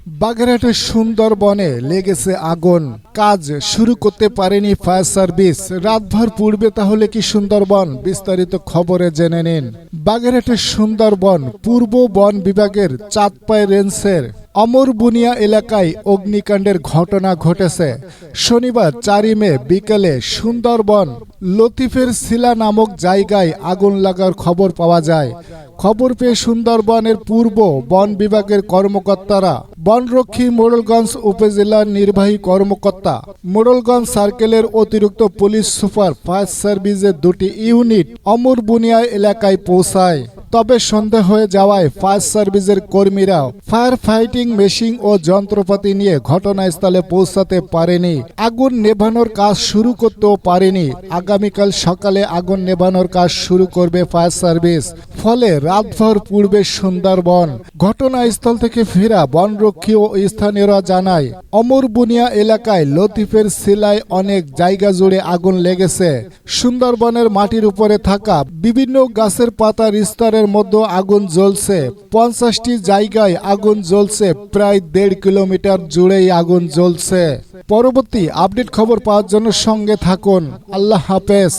বাগেরহাটের সুন্দরবনে লেগেছে আগুন, কাজ শুরু করতে পারেনি ফায়ার সার্ভিস। রাতভর পূর্বে তাহলে কি সুন্দরবন? বিস্তারিত খবরে জেনে নিন। বাগেরহাটের সুন্দরবন পূর্ব বন বিভাগের চাঁদপাই রেঞ্জের অমরবুনিয়া এলাকায় অগ্নিকাণ্ডের ঘটনা ঘটেছে। শনিবার 4 মে বিকেলে সুন্দরবন লতিফের সিলা নামক জায়গায় আগুন লাগার খবর পাওয়া যায়। খবর পেয়ে সুন্দরবনের পূর্ব বন বিভাগের কর্মকর্তারা বনরক্ষী মোড়লগঞ্জ উপজেলার নির্বাহী কর্মকর্তা, মোড়লগঞ্জ সার্কেলের অতিরিক্ত পুলিশ সুপার, ফায়ার সার্ভিসের 2টি ইউনিট অমরবুনিয়া এলাকায় পৌঁছায়। তবে সন্দেহ হয়ে যাওয়ায় ফায়ার সার্ভিসের কর্মীরা ফায়ার ফাইটিং মেশিন ও যন্ত্রপাতি নিয়ে ঘটনাস্থলে পৌঁছাতে পারেনি। আগুন নেভানোর কাজ শুরু করতেও পারেনি। আগামীকাল সকালে আগুন নেভানোর কাজ শুরু করবে ফায়ার সার্ভিস। ফলে রাতভর পূর্বে সুন্দরবন। ঘটনাস্থল থেকে ফেরা বনরক্ষী ও স্থানীয়রা জানায়, অমরবুনিয়া এলাকায় লতিফের সিলায় অনেক জায়গা জুড়ে আগুন লেগেছে। সুন্দরবনের মাটির উপরে থাকা বিভিন্ন গাছের পাতার স্তরের মধ্যে আগুন জ্বলছে। 50টি জায়গায় আগুন জ্বলছে। প্রায় 1.5 কিলোমিটার জুড়েই আগুন জ্বলছে। পরবর্তী আপডেট খবর পাওয়ার জন্য সঙ্গে থাকুন। আল্লাহ হাফেজ।